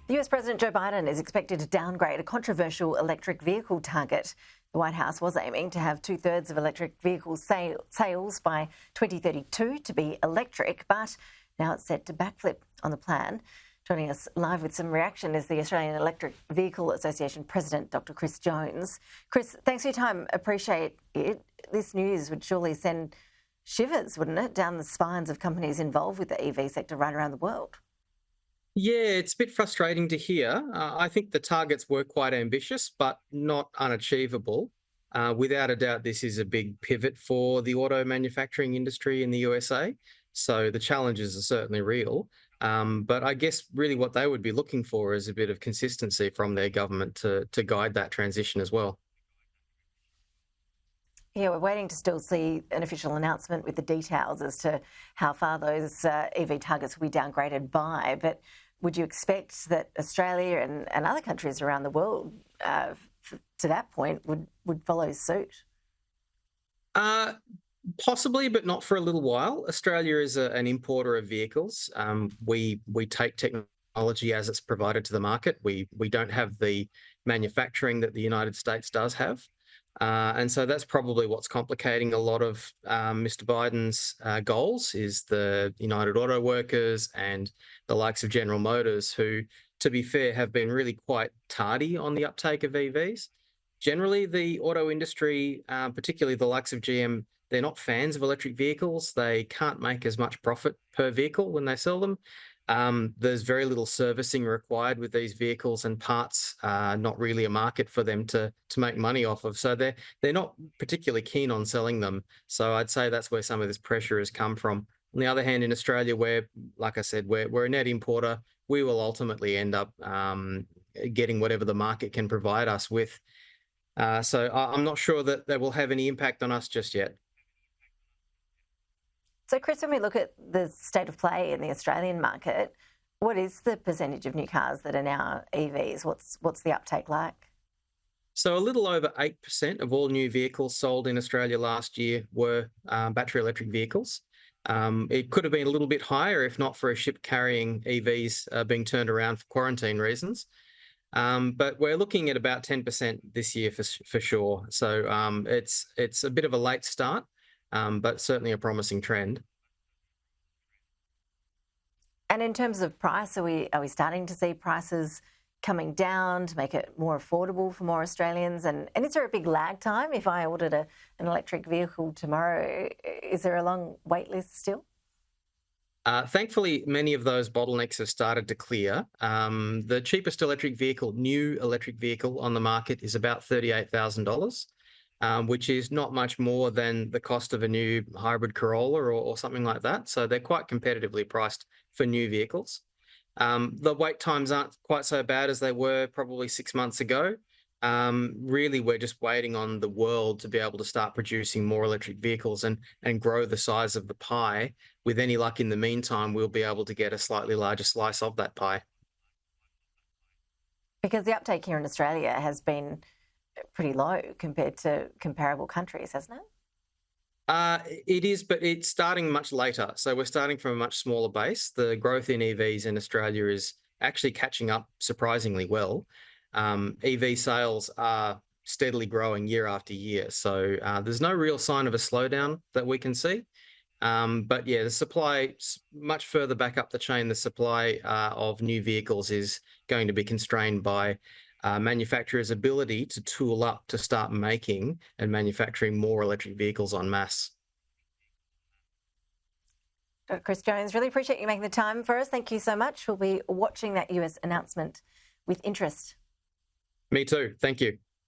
The US President Joe Biden is expected to downgrade a controversial electric vehicle target. The White House was aiming to have two-thirds of electric vehicle sales by 2032 to be electric, but now it's set to backflip on the plan. Joining us live with some reaction is the Australian Electric Vehicle Association President, Dr. Chris Jones. Chris, thanks for your time. Appreciate it. This news would surely send shivers, wouldn't it, down the spines of companies involved with the EV sector right around the world. Yeah, it's a bit frustrating to hear. I think the targets were quite ambitious, but not unachievable. Without a doubt, this is a big pivot for the auto manufacturing industry in the USA. So the challenges are certainly real. But I guess really what they would be looking for is a bit of consistency from their government to guide that transition as well. Yeah, we're waiting to still see an official announcement with the details as to how far those EV targets will be downgraded by. But would you expect that Australia and other countries around the world to that point would follow suit? Possibly, but not for a little while. Australia is an importer of vehicles. We take technology as it's provided to the market. We don't have the manufacturing that the United States does have. And so that's probably what's complicating a lot of Mr. Biden's goals is the United Auto Workers and the likes of General Motors, who, to be fair, have been really quite tardy on the uptake of EVs. Generally, the auto industry, particularly the likes of GM, they're not fans of electric vehicles. They can't make as much profit per vehicle when they sell them. There's very little servicing required with these vehicles, and parts are not really a market for them to make money off of. So they're not particularly keen on selling them. So I'd say that's where some of this pressure has come from. On the other hand, in Australia, where, like I said, we're a net importer, we will ultimately end up getting whatever the market can provide us with. So I'm not sure that will have any impact on us just yet. So, Chris, when we look at the state of play in the Australian market, what is the percentage of new cars that are now EVs? What's the uptake like? So a little over 8% of all new vehicles sold in Australia last year were battery electric vehicles. It could have been a little bit higher if not for a ship carrying EVs being turned around for quarantine reasons. But we're looking at about 10% this year for sure. So it's a bit of a late start. But certainly a promising trend. And in terms of price, are we starting to see prices coming down to make it more affordable for more Australians? And is there a big lag time? If I ordered an electric vehicle tomorrow, is there a long wait list still? Thankfully, many of those bottlenecks have started to clear. The cheapest new electric vehicle on the market is about $38,000. Which is not much more than the cost of a new hybrid Corolla or something like that. So they're quite competitively priced for new vehicles. The wait times aren't quite so bad as they were probably 6 months ago. Really, we're just waiting on the world to be able to start producing more electric vehicles and grow the size of the pie. With any luck in the meantime, we'll be able to get a slightly larger slice of that pie. Because the uptake here in Australia has been pretty low compared to comparable countries, hasn't it? It is, but it's starting much later. So we're starting from a much smaller base. The growth in EVs in Australia is actually catching up surprisingly well. EV sales are steadily growing year after year. So there's no real sign of a slowdown that we can see. But yeah, the supply, much further back up the chain, the supply of new vehicles is going to be constrained by manufacturers' ability to tool up to start making and manufacturing more electric vehicles en masse. Dr. Chris Jones, really appreciate you making the time for us. Thank you so much. We'll be watching that US announcement with interest. Me too. Thank you.